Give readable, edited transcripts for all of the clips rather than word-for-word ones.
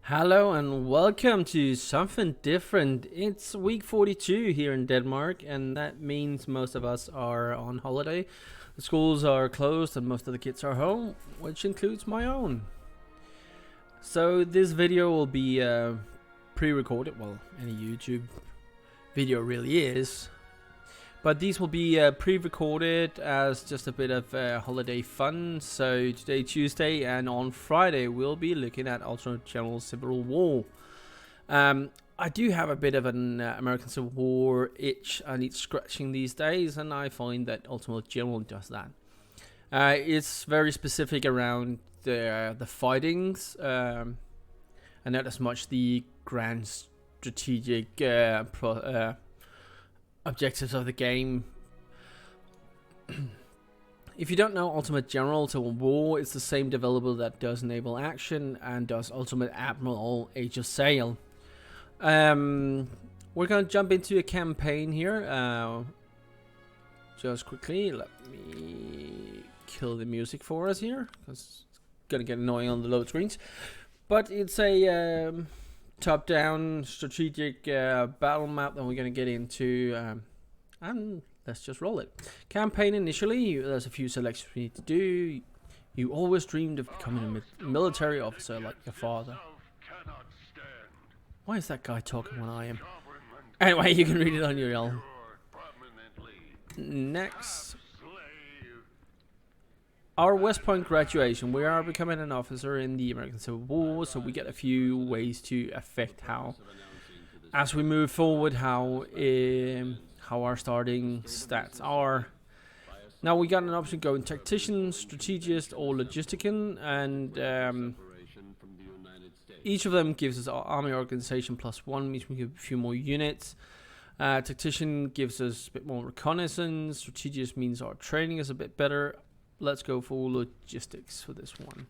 Hello and welcome to something different. It's week 42 here in Denmark, and that means most of us are on holiday. The schools are closed and most of the kids are home, which includes my own. So this video will be pre-recorded, well, any YouTube video really is. But these will be pre-recorded as just a bit of holiday fun. So today Tuesday and on Friday we'll be looking at Ultimate General Civil War. I do have a bit of an American Civil War itch I need scratching these days, and I find that Ultimate General does that. It's very specific around the fightings, and not as much the grand strategic objectives of the game. If you don't know, Ultimate General Civil War is the same developer that does Naval Action and does Ultimate Admiral Age of Sail. We're gonna jump into a campaign here. Just quickly, let me kill the music for us here, because it's gonna get annoying on the load screens. But it's a top-down strategic battle map that we're going to get into, and let's just roll it. Campaign initially, there's a few selections we need to do. You always dreamed of becoming a military officer like your father. Why is that guy talking when I am? Anyway, you can read it on your own. Next. Our West Point graduation. We are becoming an officer in the American Civil War, so we get a few ways to affect how, as we move forward, how our starting stats are. Now we got an option going tactician, strategist, or logistician, and each of them gives us our army organization +1, means we get a few more units. Tactician gives us a bit more reconnaissance. Strategist means our training is a bit better. Let's go for logistics for this one.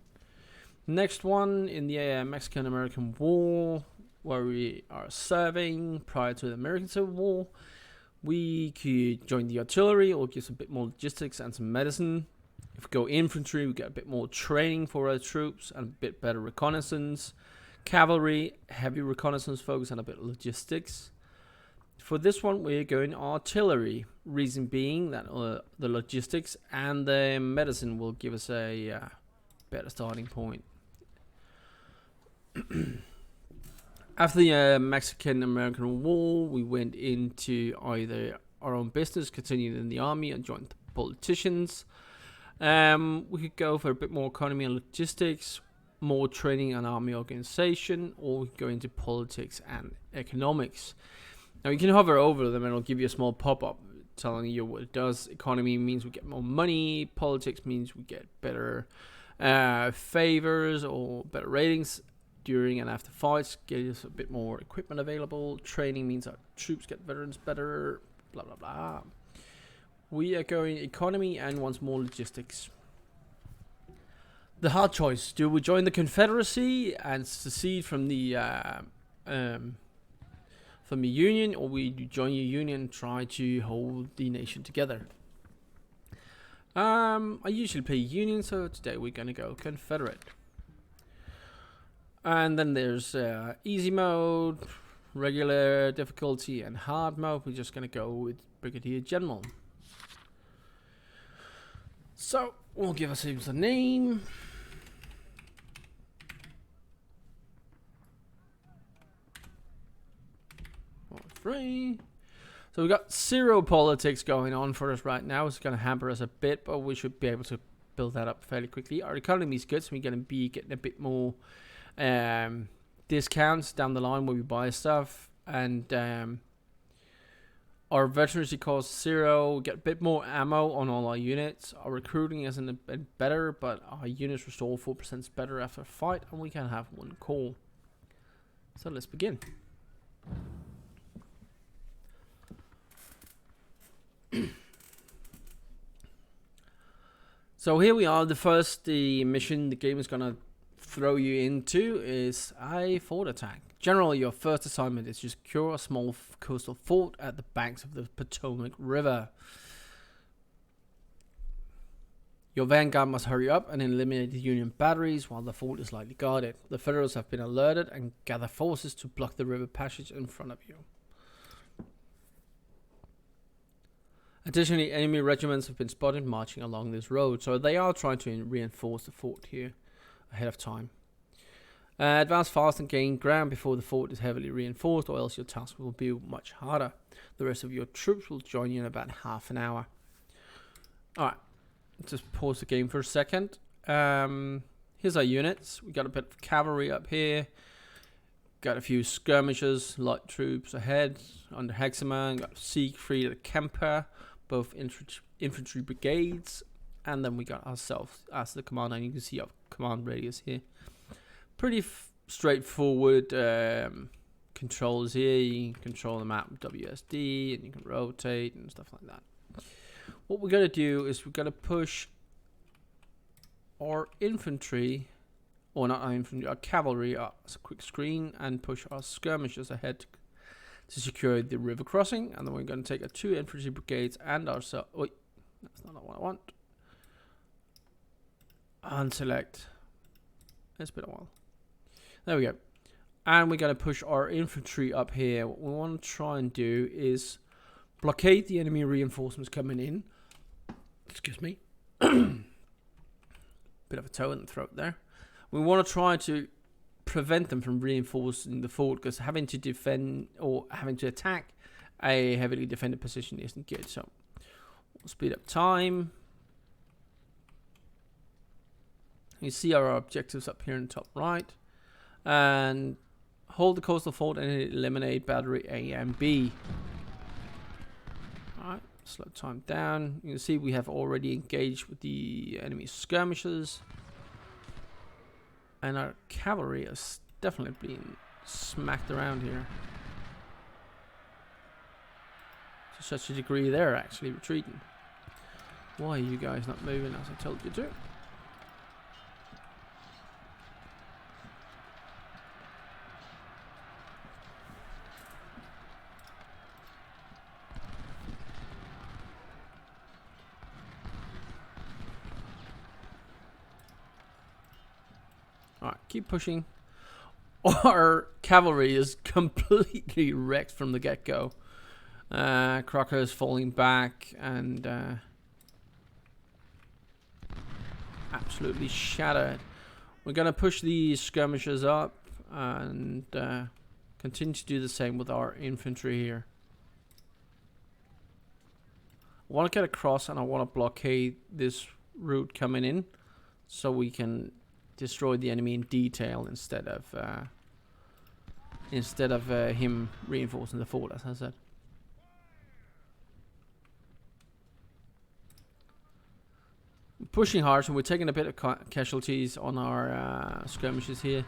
Next one, in the Mexican-American War, where we are serving prior to the American Civil War, we could join the artillery, or give us a bit more logistics and some medicine. If we go infantry, we get a bit more training for our troops and a bit better reconnaissance. Cavalry, heavy reconnaissance focus and a bit of logistics. For this one, we're going artillery. Reason being that the logistics and the medicine will give us a better starting point. After the Mexican-American War, we went into either our own business, continued in the army, and joined the politicians. We could go for a bit more economy and logistics, more training and army organization, or we could go into politics and economics. Now you can hover over them and it'll give you a small pop-up telling you what it does. Economy means we get more money. Politics means we get better favors or better ratings during and after fights. Get us a bit more equipment available. Training means our troops get veterans better. Blah blah blah. We are going economy and once more logistics. The hard choice: do we join the Confederacy and secede from the union, or we join your union and try to hold the nation together? I usually play union, so today we're gonna go Confederate. And then there's easy mode, regular difficulty, and hard mode. We're just gonna go with Brigadier General. So we'll give ourselves a name. So we got zero politics going on for us right now. It's going to hamper us a bit, but we should be able to build that up fairly quickly. Our economy is good, so we're going to be getting a bit more discounts down the line where we buy stuff. And our veterancy costs 0. We get a bit more ammo on all our units. Our recruiting isn't a bit better, but our units restore 4% better after a fight, and we can have 1 call. So let's begin. So here we are. The first mission the game is gonna throw you into is a fort attack. Generally, your first assignment is to secure a small coastal fort at the banks of the Potomac River. Your vanguard must hurry up and eliminate the Union batteries while the fort is lightly guarded. The Federals have been alerted and gather forces to block the river passage in front of you. Additionally, enemy regiments have been spotted marching along this road, so they are trying to reinforce the fort here ahead of time. Advance fast and gain ground before the fort is heavily reinforced, or else your task will be much harder. The rest of your troops will join you in about half an hour. Alright, just pause the game for a second. Here's our units. We got a bit of cavalry up here. Got a few skirmishers, light troops ahead under Hexaman. Got Siegfried and Kemper, both infantry brigades. And then we got ourselves as the commander, and you can see our command radius here. Pretty straightforward controls here. You can control the map with WSD, and you can rotate and stuff like that. What we're going to do is we're going to push our infantry, or not our infantry, our cavalry up as a quick screen, and push our skirmishers ahead to secure the river crossing. And then we're going to take our 2 infantry brigades and ourselves. Wait, that's not what I want. Unselect. It's been a while. There we go. And we're going to push our infantry up here. What we want to try and do is blockade the enemy reinforcements coming in. Excuse me. Bit of a toe in the throat there. We want to try to prevent them from reinforcing the fort, because having to defend or having to attack a heavily defended position isn't good. So we'll speed up time. You see our objectives up here in the top right. And hold the coastal fort and eliminate battery A and B. Alright, slow time down. You can see we have already engaged with the enemy skirmishers. And our cavalry is definitely being smacked around here. To such a degree they're actually retreating. Why are you guys not moving as I told you to? Alright, keep pushing. Our cavalry is completely wrecked from the get-go. Crocker is falling back and absolutely shattered. We're going to push these skirmishers up and continue to do the same with our infantry here. I want to get across and I want to blockade this route coming in so we can destroy the enemy in detail instead of him reinforcing the fort, as I said. We're pushing hard, so we're taking a bit of casualties on our skirmishes here.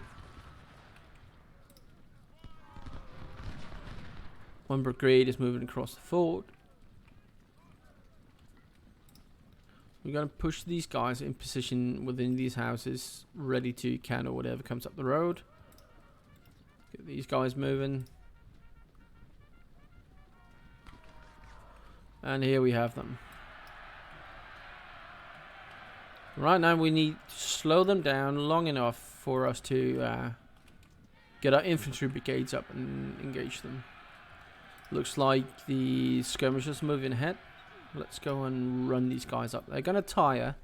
One brigade is moving across the fort. We're going to push these guys in position within these houses, ready to counter whatever comes up the road. Get these guys moving. And here we have them. Right now we need to slow them down long enough for us to get our infantry brigades up and engage them. Looks like the skirmishers moving ahead. Let's go and run these guys up. They're gonna tire.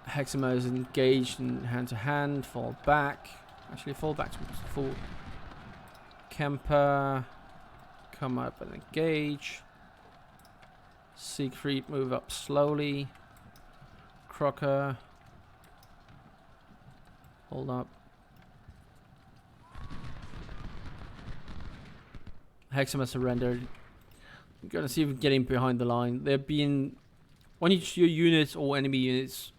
Hexamer is engaged in hand-to-hand. Fall back. Actually, fall back towards the fort. Kemper, come up and engage. Siegfried, move up slowly. Crocker, hold up. Hexamer surrendered. We're gonna see if we can get him behind the line. They're being, when your units or enemy units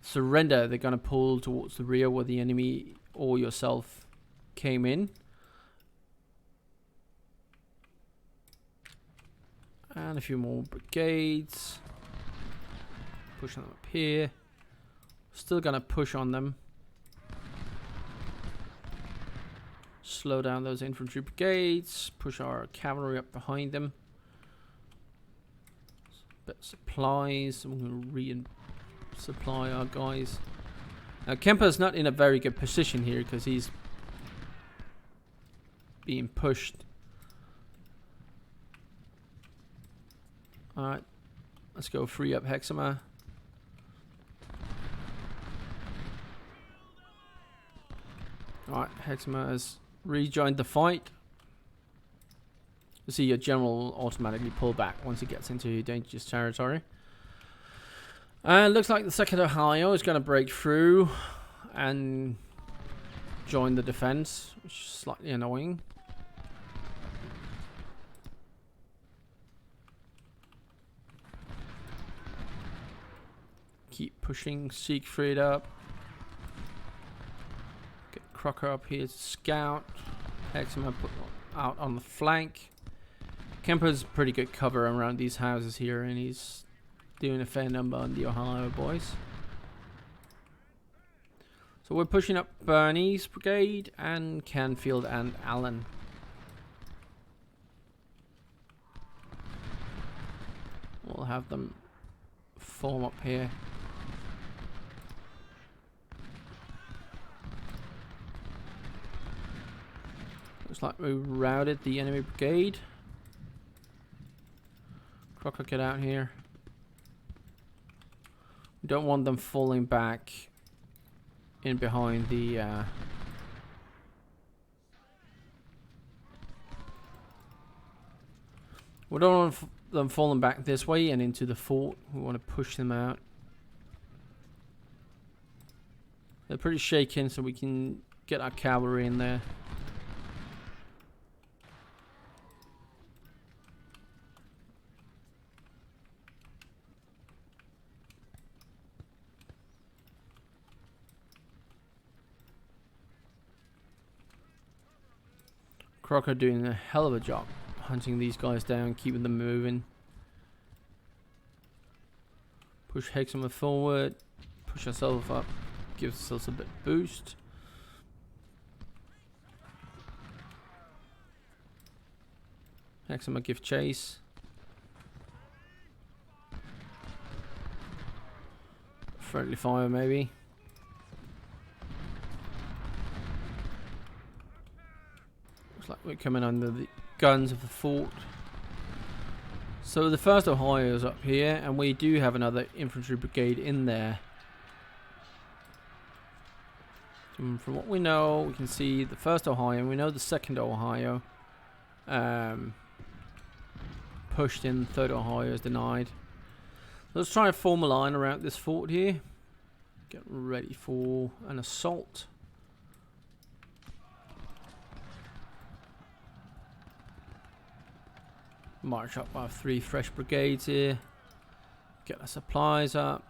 surrender, they're gonna pull towards the rear where the enemy or yourself came in. And a few more brigades. Pushing them up here. Still gonna push on them. Slow down those infantry brigades. Push our cavalry up behind them. bit of supplies. We're going to re-supply our guys. Now Kemper's not in a very good position here because he's being pushed. Alright, let's go free up Hexama. Alright, Hexama has rejoined the fight. You see your general will automatically pull back once he gets into dangerous territory. And looks like the 2nd Ohio is going to break through and join the defense, which is slightly annoying. Keep pushing Siegfried up. Get Crocker up here to scout. Hexama put out on the flank. Kemper's pretty good cover around these houses here, and he's doing a fair number on the Ohio boys. So we're pushing up Bernie's brigade and Canfield and Allen. We'll have them form up here. Looks like we routed the enemy brigade. Crocker, get out here. We don't want them falling back in behind the we don't want them falling back this way and into the fort. We want to push them out. They're pretty shaken, so we can get our cavalry in there. Crocker doing a hell of a job hunting these guys down, keeping them moving. Push Hexama forward, push ourselves up, give ourselves a bit of boost. Hexama give chase. Friendly fire maybe. Like we're coming under the guns of the fort. So the 1st Ohio is up here, and we do have another infantry brigade in there. From what we know, we can see the 1st Ohio, and we know the 2nd Ohio pushed in. 3rd Ohio is denied. Let's try and form a line around this fort here. Get ready for an assault. March up our 3 fresh brigades here. Get our supplies up.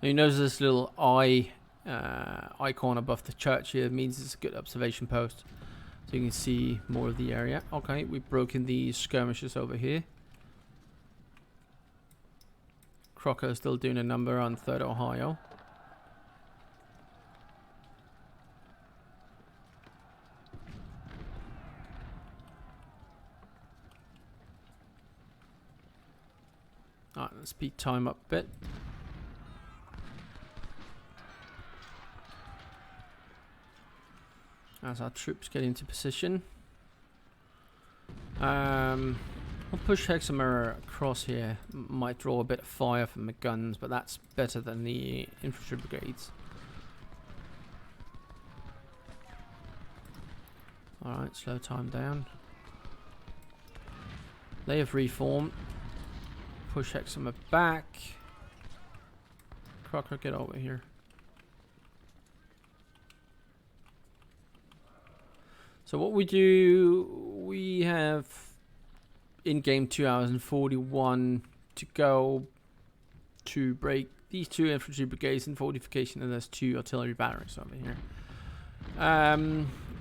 And you notice this little eye icon above the church here means it's a good observation post, so you can see more of the area. Okay, we've broken these skirmishes over here. Crocker is still doing a number on 3rd Ohio. Alright, let's speed time up a bit. As our troops get into position. We'll push Hexama across here. Might draw a bit of fire from the guns, but that's better than the infantry brigades. Alright, slow time down. They have reformed. Push Hexama back. Crocker, get over here. So what we do, we have in game 2 hours and 41 to go to break these 2 infantry brigades in fortification, and there's 2 artillery batteries over here.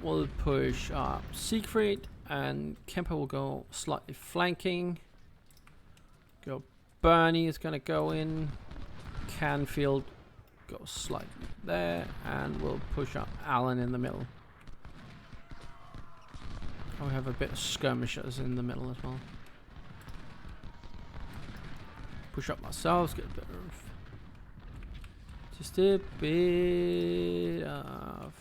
We'll push up Siegfried, and Kemper will go slightly flanking. Go Bernie is going to go in. Canfield goes slightly there, and we'll push up Allen in the middle. We have a bit of skirmishers in the middle as well. push up ourselves, get a bit of, just a bit of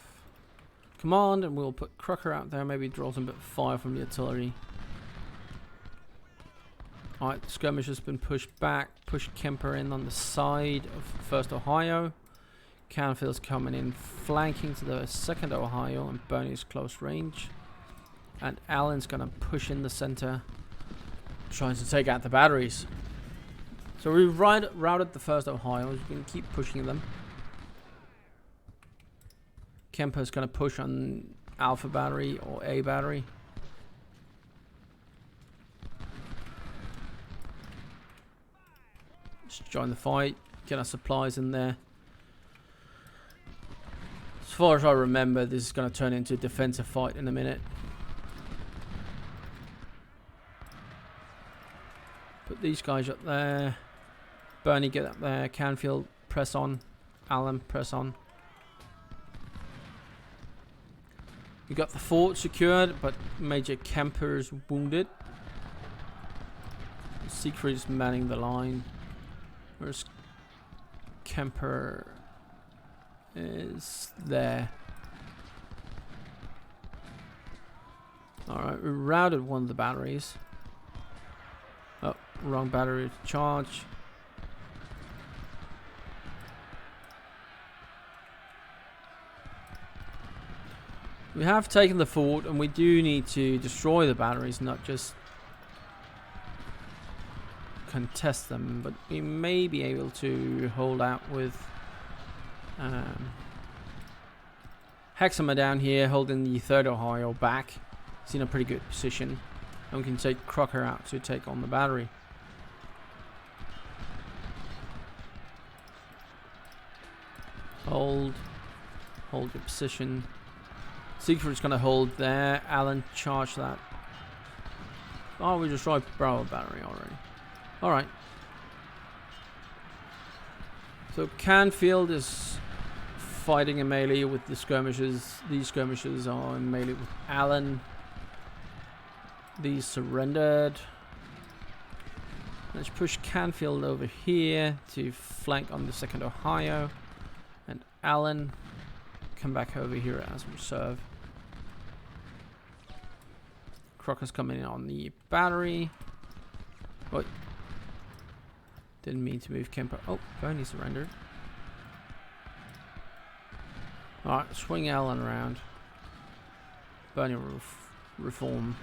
command, and we'll put Crocker out there, maybe draw some bit of fire from the artillery. Alright, the skirmish has been pushed back. Push Kemper in on the side of 1st Ohio. Canfield's coming in, flanking to the 2nd Ohio, and Bernie's close range. And Allen's going to push in the center, trying to take out the batteries. So we've routed the 1st Ohio. We can keep pushing them. Kemper's going to push on Alpha battery or A battery. Just join the fight, get our supplies in there. As far as I remember, this is going to turn into a defensive fight in a minute. Put these guys up there. Bernie, get up there. Canfield, press on. Allen, press on. We got the fort secured, but Major Kemper is wounded. Siegfried is manning the line. Where's Kemper? Is there. Alright, we routed one of the batteries. Oh, wrong battery to charge. We have taken the fort, and we do need to destroy the batteries, not just contest them, but we may be able to hold out with Hexamer down here holding the 3rd Ohio back. He's in a pretty good position, and we can take Crocker out to take on the battery. Hold your position. Siegfried's going to hold there. Allen, charge that. Oh, we destroyed Bravo battery already. Alright. So Canfield is fighting in melee with the skirmishers. These skirmishers are in melee with Allen. These surrendered. Let's push Canfield over here to flank on the 2nd Ohio. And Allen, come back over here as reserve. Crocker's coming in on the battery. Oh, didn't mean to move Kemper. Oh, Bernie surrendered. Alright, swing Allen around. Bernie will reform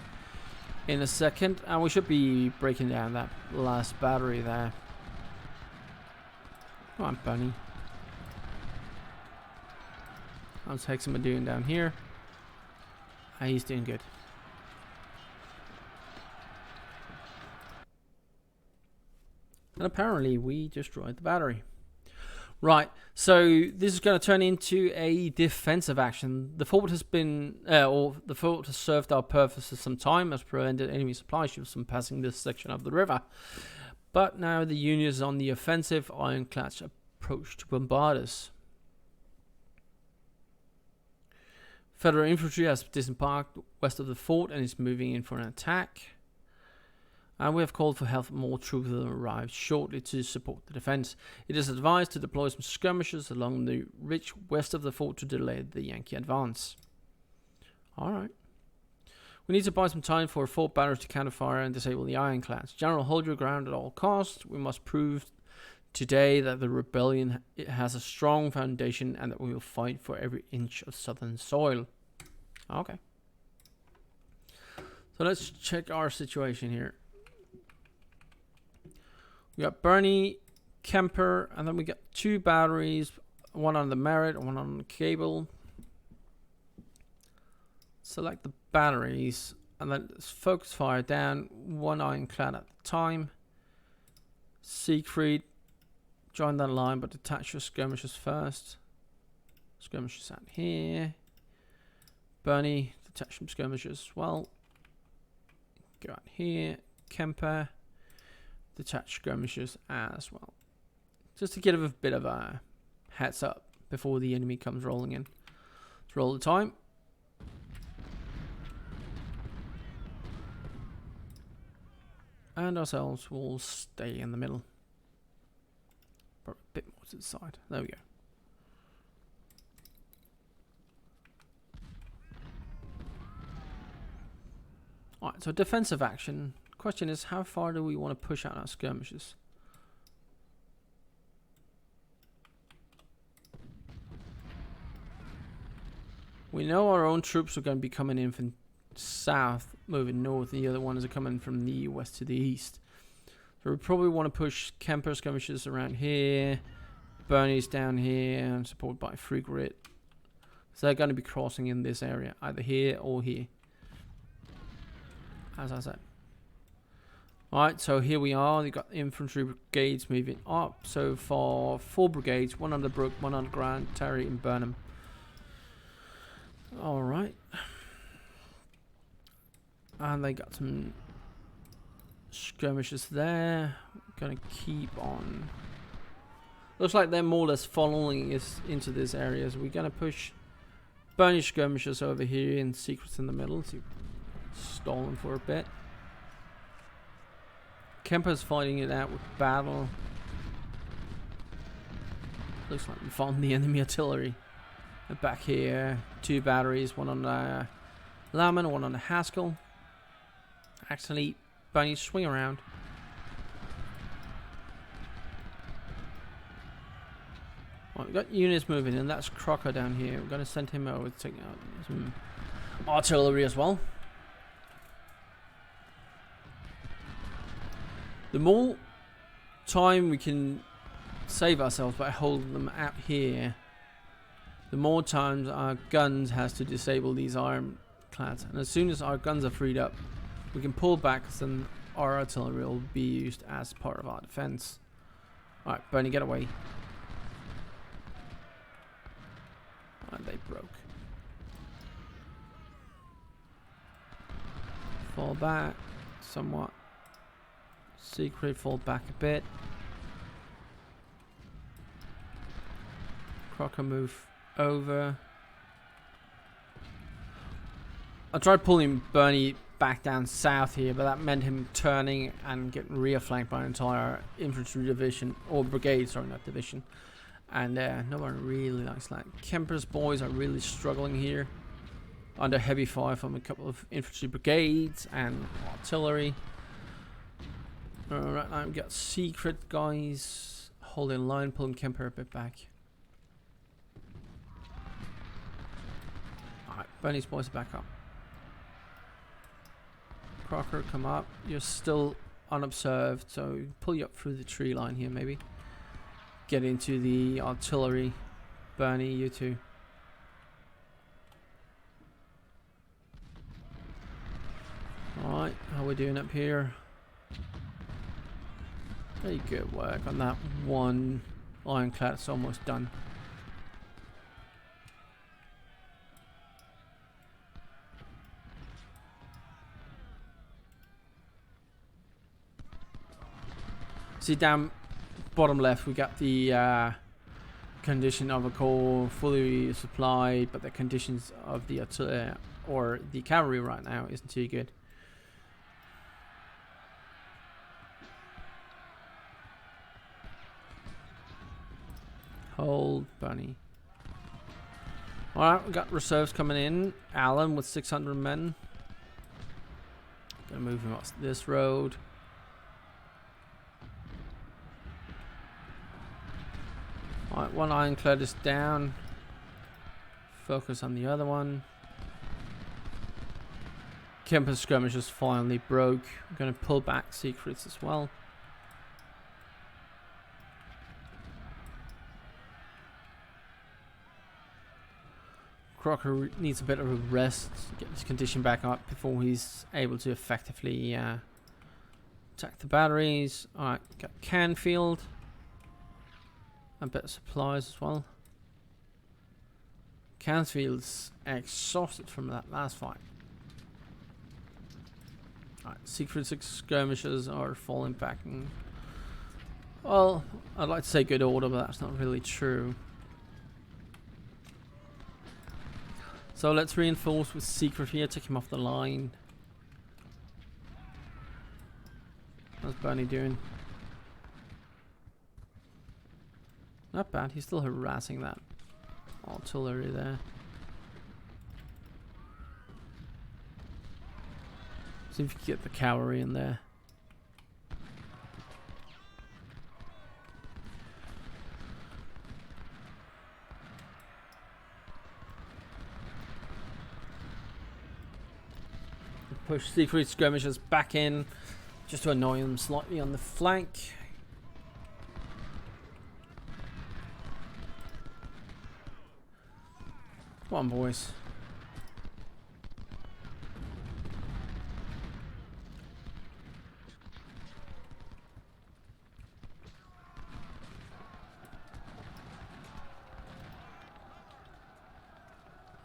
in a second. And we should be breaking down that last battery there. Come on, Bernie. How's Hexamer doing down here? He's doing good. And apparently we destroyed the battery. Right, so this is going to turn into a defensive action. The fort has been, the fort has served our purpose for some time, has prevented enemy supply ships from passing this section of the river. But now the Union is on the offensive. Ironclads approach to bombard us. Federal infantry has disembarked west of the fort and is moving in for an attack. And we have called for help. More troops will arrive shortly to support the defense. It is advised to deploy some skirmishers along the ridge west of the fort to delay the Yankee advance. Alright. We need to buy some time for fort batteries to counterfire and disable the ironclads. General, hold your ground at all costs. We must prove today that the rebellion has a strong foundation and that we will fight for every inch of southern soil. Okay. So let's check our situation here. We got Bernie, Kemper, and then we got 2 batteries, one on the Merit and one on the Cable. Select the batteries, and then let's focus fire down, 1 ironclad at a time. Siegfried, join that line, but detach your skirmishers first. Skirmishers out here. Bernie, detach some skirmishers as well. Go out here. Kemper, detach skirmishers as well. Just to give a bit of a heads up before the enemy comes rolling in. Let's roll the time. And ourselves will stay in the middle. to the side. There we go. Alright, so defensive action. Question is, how far do we want to push out our skirmishes? We know our own troops are going to be coming in from south, moving north. The other ones are coming from the west to the east. So we probably want to push Kemper skirmishes around here. Bernie's down here and supported by Free Grit. So they're going to be crossing in this area, either here or here. As I said. Alright, so here we are. You've got infantry brigades moving up. So for 4 brigades, 1 under Brook, 1 under Grant, Terry and Burnham. Alright. And they got some skirmishes there. Gonna keep on. Looks like they're more or less following us into this area. So we're gonna push Bernie skirmishes over here and secrets in the middle. So stolen for a bit. Kemper's fighting it out with battle. Looks like we found the enemy artillery. And back here, 2 batteries, 1 on the Laman, 1 on the Haskell. Actually, Bunny, swing around. Right, we've got units moving in. That's Crocker down here. We're going to send him over to take out some artillery as well. The more time we can save ourselves by holding them out here, the more times our guns has to disable these ironclads. And as soon as our guns are freed up, we can pull back, then our artillery will be used as part of our defense. Alright, Bernie, get away. And they broke. Fall back somewhat. Secret, fall back a bit. Crocker move over. I tried pulling Bernie back down south here, but that meant him turning and getting rear flanked by an entire infantry division, or brigade, sorry, not division. And no one really likes that. Kemper's boys are really struggling here under heavy fire from a couple of infantry brigades and artillery. Alright, I've got secret guys holding line, pulling Kemper a bit back. Alright, Bernie's boys are back up. Crocker, come up. You're still unobserved, so pull you up through the tree line here, maybe. Get into the artillery. Bernie, you too. Alright, how we doing up here? Very good work on that one ironclad. It's almost done. See down bottom left, we got the condition of a core fully supplied, but the conditions of the artillery or the cavalry right now isn't too good. Hold, Bunny. Alright, we got reserves coming in. Allen with 600 men. Gonna move him up this road. Alright, one ironclad is down. Focus on the other one. Kemper's skirmish just finally broke. I'm gonna pull back secrets as well. Crocker needs a bit of a rest to get his condition back up before he's able to effectively attack the batteries. Alright, got Canfield. A bit of supplies as well. Canfield's exhausted from that last fight. Alright, secret skirmishes are falling back in, well, I'd like to say good order, but that's not really true. So let's reinforce with secret here, take him off the line. How's Bernie doing? Not bad. He's still harassing that artillery there. See if you can get the cavalry in there. Push secret skirmishers back in just to annoy them slightly on the flank. Come on, boys.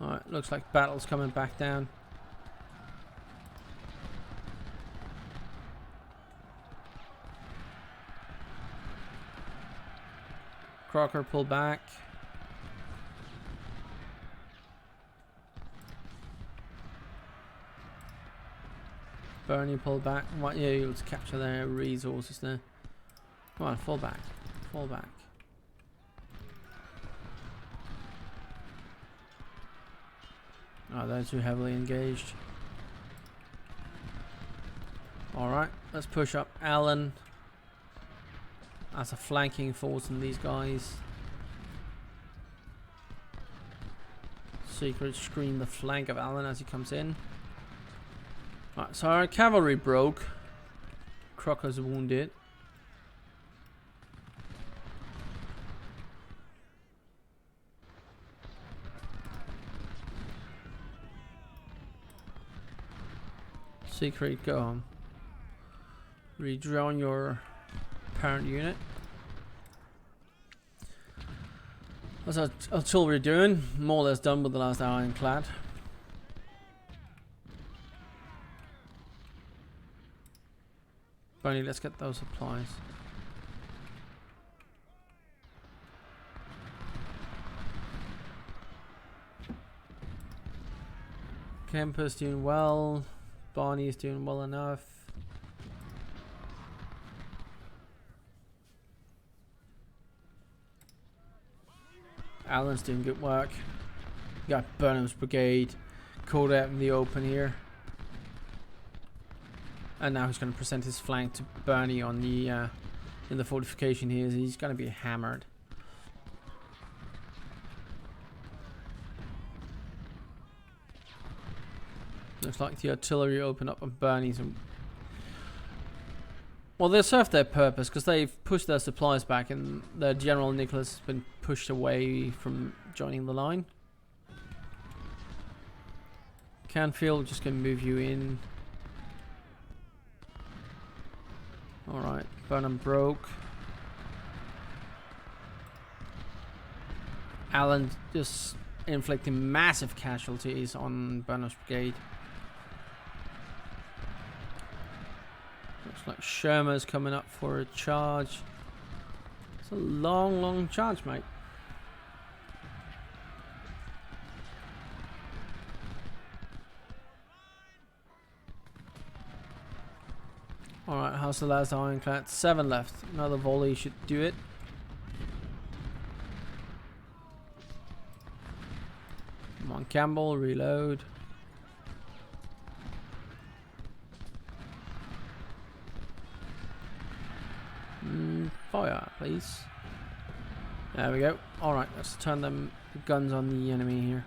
Alright, looks like battle's coming back down. Crocker pull back. Bernie pull back. What? Yeah, you'll capture their resources there. Come on, fall back. Fall back. Oh, they're too heavily engaged. Alright, let's push up Allen as a flanking force in these guys. Secret screen the flank of Allen as he comes in. Right, so our cavalry broke. Crocker's wounded. Secret, go on. Redrone your parent unit. What's our artillery doing? More or less done with the last ironclad. Bernie, let's get those supplies. Kemper's doing well. Barney's doing well enough. Allen's doing good work. You got Burnham's brigade caught out in the open here. And now he's going to present his flank to Bernie on the in the fortification here. He's going to be hammered. Looks like the artillery opened up on Bernie's. Well, they served their purpose because they've pushed their supplies back, and their General Nicholas has been pushed away from joining the line. Canfield, just going to move you in. Alright, Burnham broke. Allen just inflicting massive casualties on Burnham's brigade. Looks like Sherman's coming up for a charge. It's a long, long charge, mate. Alright, how's the last ironclad? 7 left. Another volley should do it. Come on, Campbell, reload. Fire, please. There we go. Alright, let's turn the guns on the enemy here.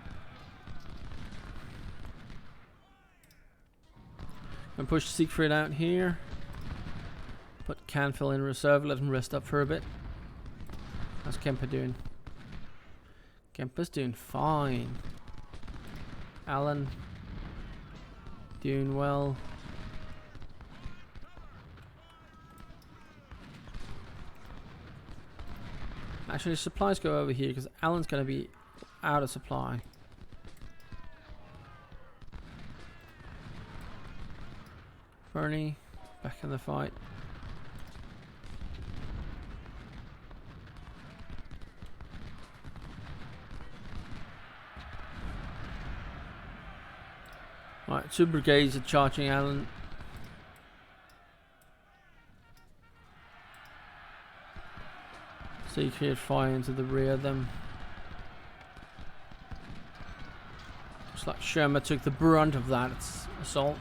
And push Siegfried out here. Put Canfield in reserve, let him rest up for a bit. How's Kemper doing? Kemper's doing fine. Allen doing well. Actually, supplies go over here because Allen's going to be out of supply. Bernie back in the fight. Right, 2 brigades are charging Allen. Secret fire into the rear of them. Looks like Sherma took the brunt of that assault.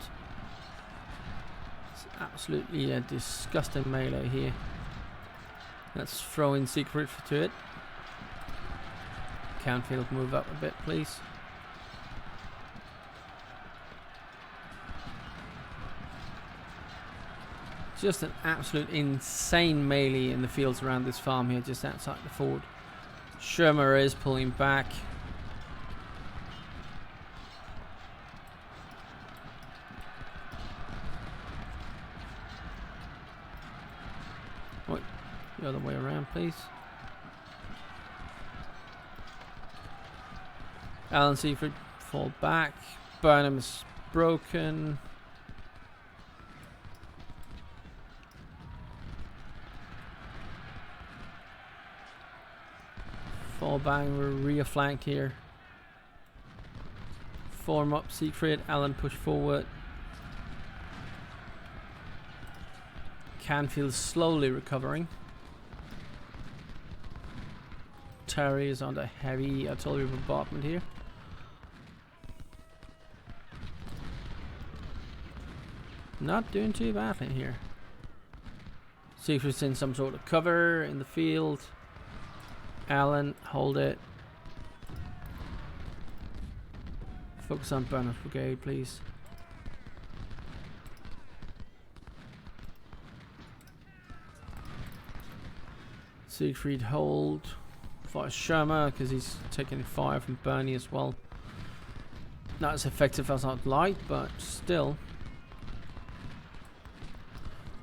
It's absolutely a disgusting melee here. Let's throw in Secret to it. Canfield, move up a bit, please. Just an absolute insane melee in the fields around this farm here, just outside the fort. Sherma is pulling back. Wait, the other way around, please. Alan Seaford fall back. Burnham is broken. Fall bang, we're rear-flanked here. Form up, Siegfried. Alan push forward. Canfield slowly recovering. Terry is under heavy artillery bombardment here. Not doing too badly here. Siegfried's in some sort of cover in the field. Alan, hold it. Focus on Burnham's brigade, please. Siegfried, hold. Fire Sherma, because he's taking fire from Bernie as well. Not as effective as I'd like, but still.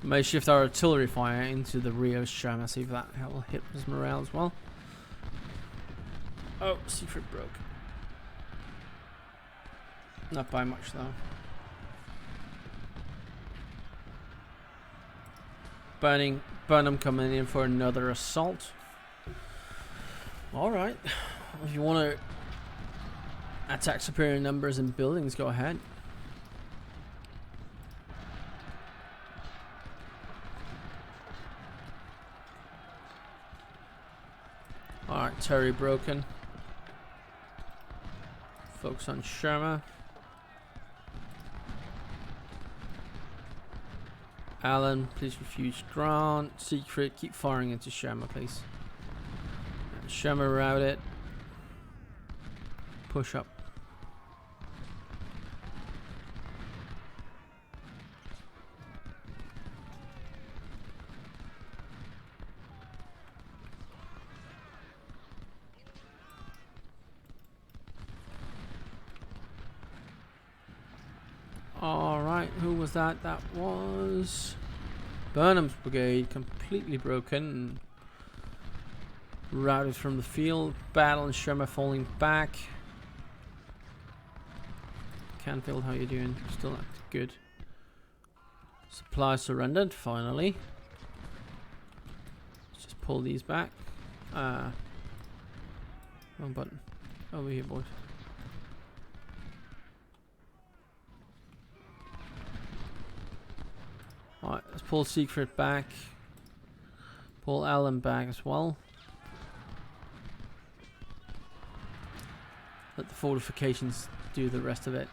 May shift our artillery fire into the rear of Sherma, see if that will hit his morale as well. Oh, Siegfried broke. Not by much though. Burnham coming in for another assault. Alright. If you want to attack superior numbers in buildings, go ahead. Alright, Terry broken. Focus on Sherma. Alan, please refuse grant. Secret, keep firing into Sherma, please. Sherma route it. Push up. Alright, who was that? That was Burnham's brigade, completely broken. Routed from the field. Battle and Sherma falling back. Canfield, how you doing? Still not good. Supplies surrendered, finally. Let's just pull these back. Wrong button. Over here, boys. Alright, let's pull Siegfried back. Pull Alan back as well. Let the fortifications do the rest of it.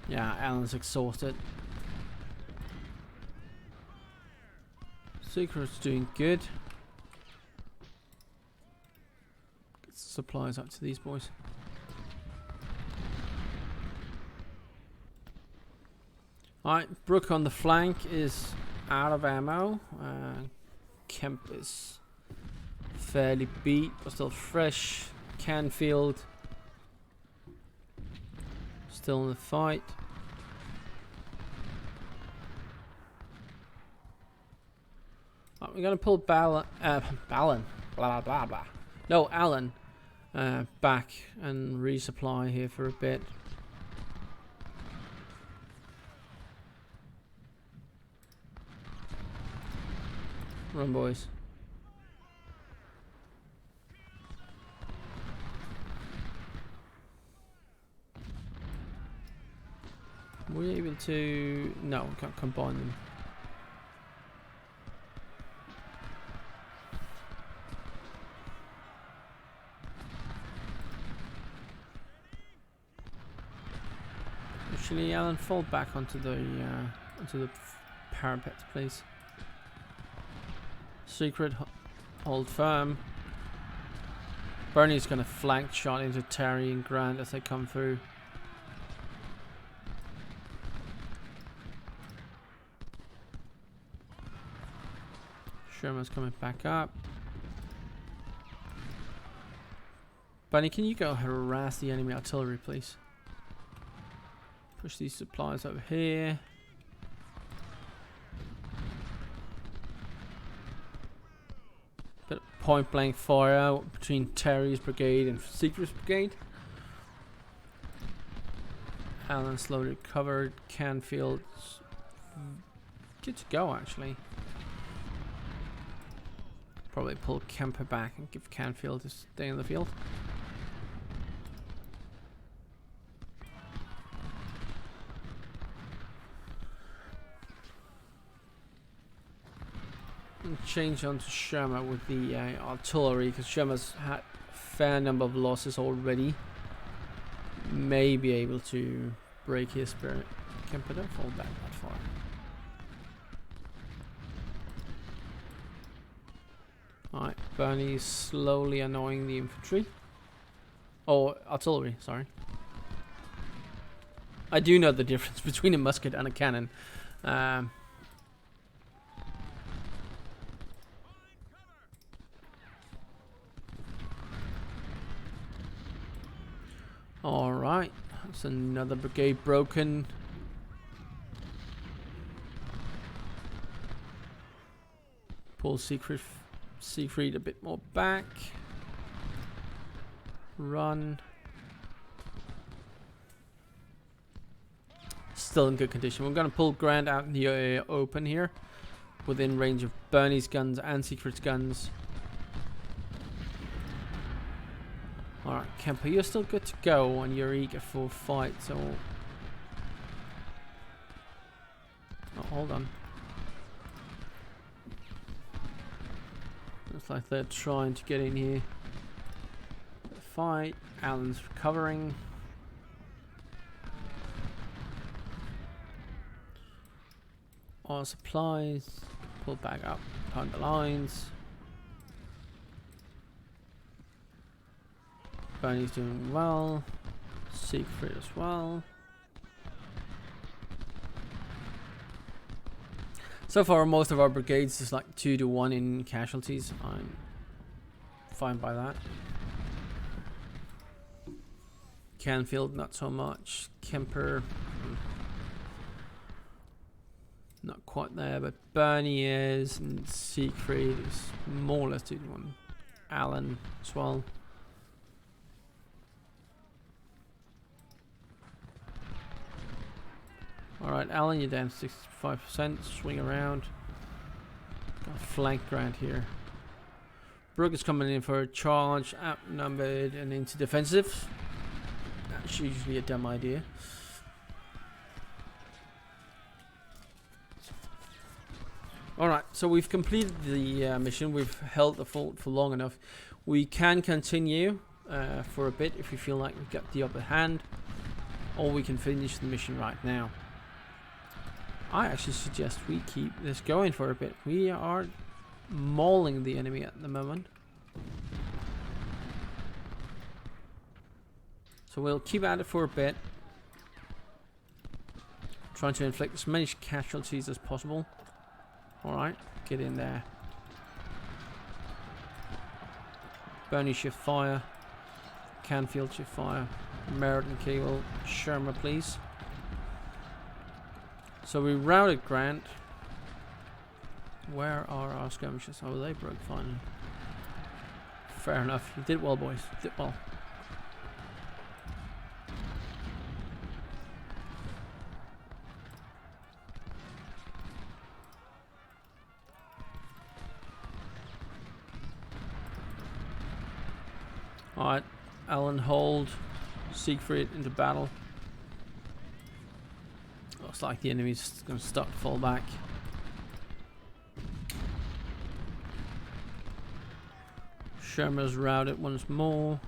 Yeah, Alan's exhausted. Secret's doing good. Get supplies up to these boys. Alright, Brook on the flank is out of ammo. Kemp is fairly beat, but still fresh. Canfield still in the fight. Right, we're gonna pull Ballon, blah blah blah blah. No, Alan, back and resupply here for a bit. Run, boys. Were we able to... No, we can't combine them. Actually, Alan, fall back onto the parapet, please. Secret, hold firm. Bernie's gonna flank shot into Terry and Grant as they come through. Sherman's coming back up. Bunny, can you go harass the enemy artillery, please? Push these supplies over here. Bit of point blank fire between Terry's brigade and Secret's brigade. Alan slowly recovered. Canfield's good to go, actually. Probably pull Kemper back and give Canfield to stay in the field. And change on to Sherman with the artillery, because Sherman's had a fair number of losses already. May be able to break his spirit. Kemper, don't fall back that far. Alright, Bernie's slowly annoying the infantry. Oh, artillery, sorry. I do know the difference between a musket and a cannon. Alright, that's another brigade broken. Pull Siegfried a bit more back. Run. Still in good condition. We're going to pull Grant out in the open here, within range of Bernie's guns and Siegfried's guns. Alright, Kemper, you're still good to go and you're eager for a fight, so... Oh, hold on. Looks like they're trying to get in here. Fight. Alan's recovering. All supplies. Pull back up behind the lines. Bernie's doing well. Siegfried as well. So far, most of our brigades is like 2-to-1 in casualties. I'm fine by that. Canfield, not so much. Kemper, not quite there, but Bernie is, and Siegfried is more or less 2-to-1. Alan as well. Alright, Alan, you're down 65%. Swing around. Got a flank Grant here. Brooke is coming in for a charge, outnumbered and into defensive. That's usually a dumb idea. Alright, so we've completed the mission. We've held the fort for long enough. We can continue for a bit if we feel like we've got the upper hand. Or we can finish the mission right now. I actually suggest we keep this going for a bit. We are mauling the enemy at the moment. So we'll keep at it for a bit. Trying to inflict as many casualties as possible. Alright, get in there. Bernie shift fire. Canfield shift fire. Meriden cable. Sherman, please. So we routed Grant. Where are our skirmishers? Oh, they broke finally. Fair enough. You did well, boys. You did well. Alright, Alan, hold Siegfried into battle. Looks like the enemy's going to start to fall back. Sherman's routed once more.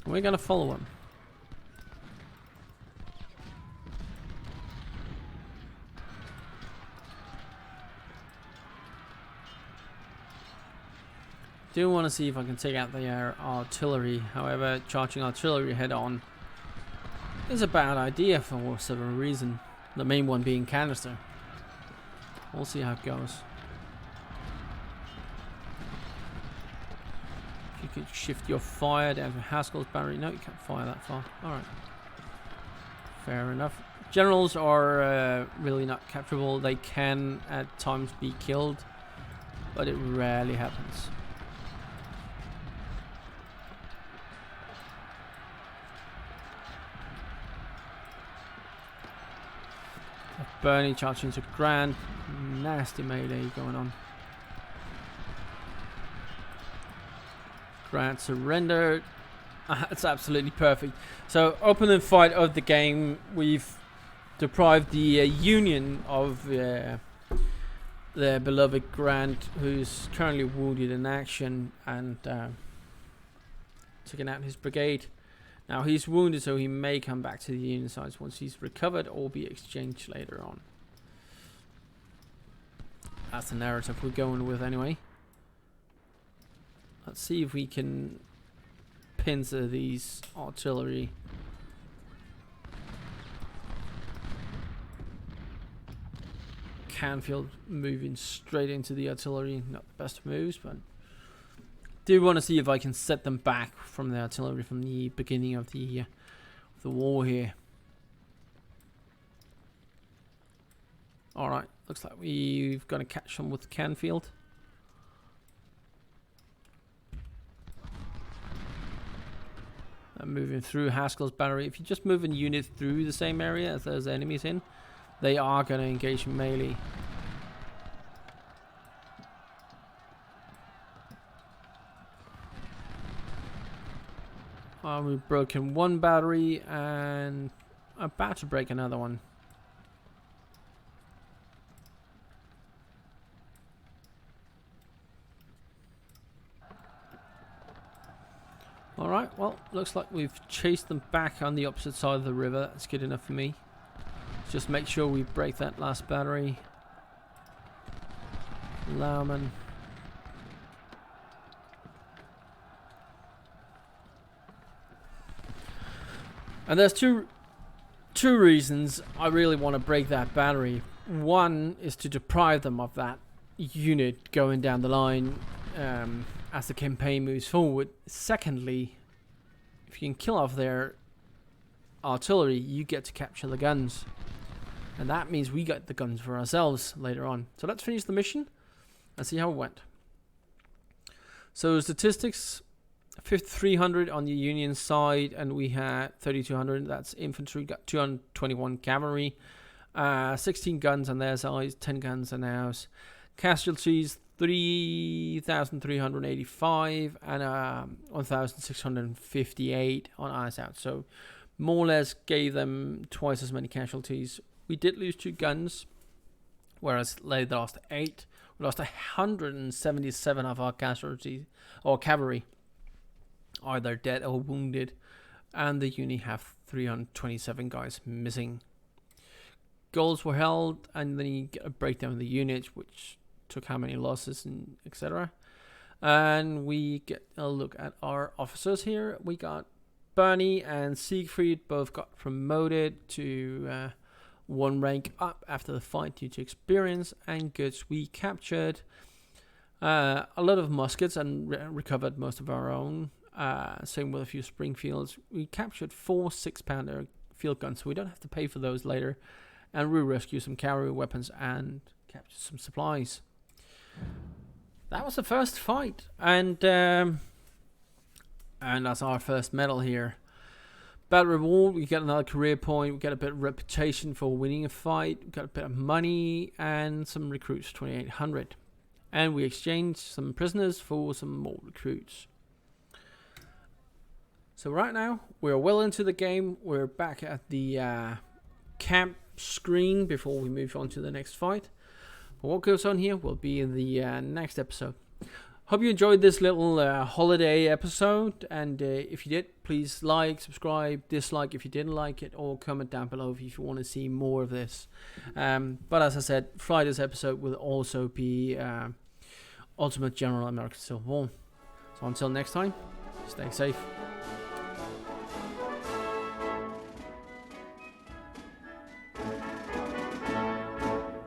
We're going to follow him. Do want to see if I can take out the artillery. However, charging artillery head on is a bad idea for several reasons. The main one being canister. We'll see how it goes. If you could shift your fire down to Haskell's battery. No, you can't fire that far. Alright. Fair enough. Generals are really not capturable. They can at times be killed, but it rarely happens. Bernie charging into Grant. Nasty melee going on. Grant surrendered. It's absolutely perfect. So, opening fight of the game, we've deprived the Union of their beloved Grant, who's currently wounded in action, and taken out his brigade. Now he's wounded, so he may come back to the Union sides once he's recovered or be exchanged later on. That's the narrative we're going with anyway. Let's see if we can pincer these artillery. Canfield moving straight into the artillery. Not the best moves, but do want to see if I can set them back from the artillery from the beginning of the war here. Alright, looks like we've got to catch them with Canfield. Moving through Haskell's battery. If you just move a unit through the same area as those enemies in, they are going to engage in melee. We've broken one battery and about to break another one. Alright, well, looks like we've chased them back on the opposite side of the river. That's good enough for me. Just make sure we break that last battery. Laumann. And there's two reasons I really want to break that battery. One is to deprive them of that unit going down the line as the campaign moves forward. Secondly, if you can kill off their artillery, you get to capture the guns. And that means we get the guns for ourselves later on. So let's finish the mission and see how it went. So statistics, 300 on the Union side, and we had 3,200. That's infantry. Got 221 cavalry, 16 guns on their side, 10 guns on ours. Casualties 3,385 and 1,658 on our side. So more or less gave them twice as many casualties. We did lose 2 guns, whereas they lost 8. We lost 177 of our casualties or cavalry, either dead or wounded, and the unit have 327 guys missing. Goals were held, and then you get a breakdown of the units, which took how many losses and etc. And we get a look at our officers here. We got Bernie and Siegfried both got promoted to 1 rank up after the fight due to experience and goods. We captured a lot of muskets and recovered most of our own. Same with a few Springfields. We captured 4 6-pounder field guns, so we don't have to pay for those later. And we rescued some cavalry weapons and captured some supplies. That was the first fight, and that's our first medal here. Battle reward, we get another career point, we get a bit of reputation for winning a fight, we got a bit of money and some recruits, 2,800. and we exchanged some prisoners for some more recruits. So right now, we're well into the game. We're back at the camp screen before we move on to the next fight. But what goes on here will be in the next episode. Hope you enjoyed this little holiday episode, and if you did, please like, subscribe, dislike if you didn't like it, or comment down below if you want to see more of this. But as I said, Friday's episode will also be Ultimate General American Civil War. So until next time, stay safe.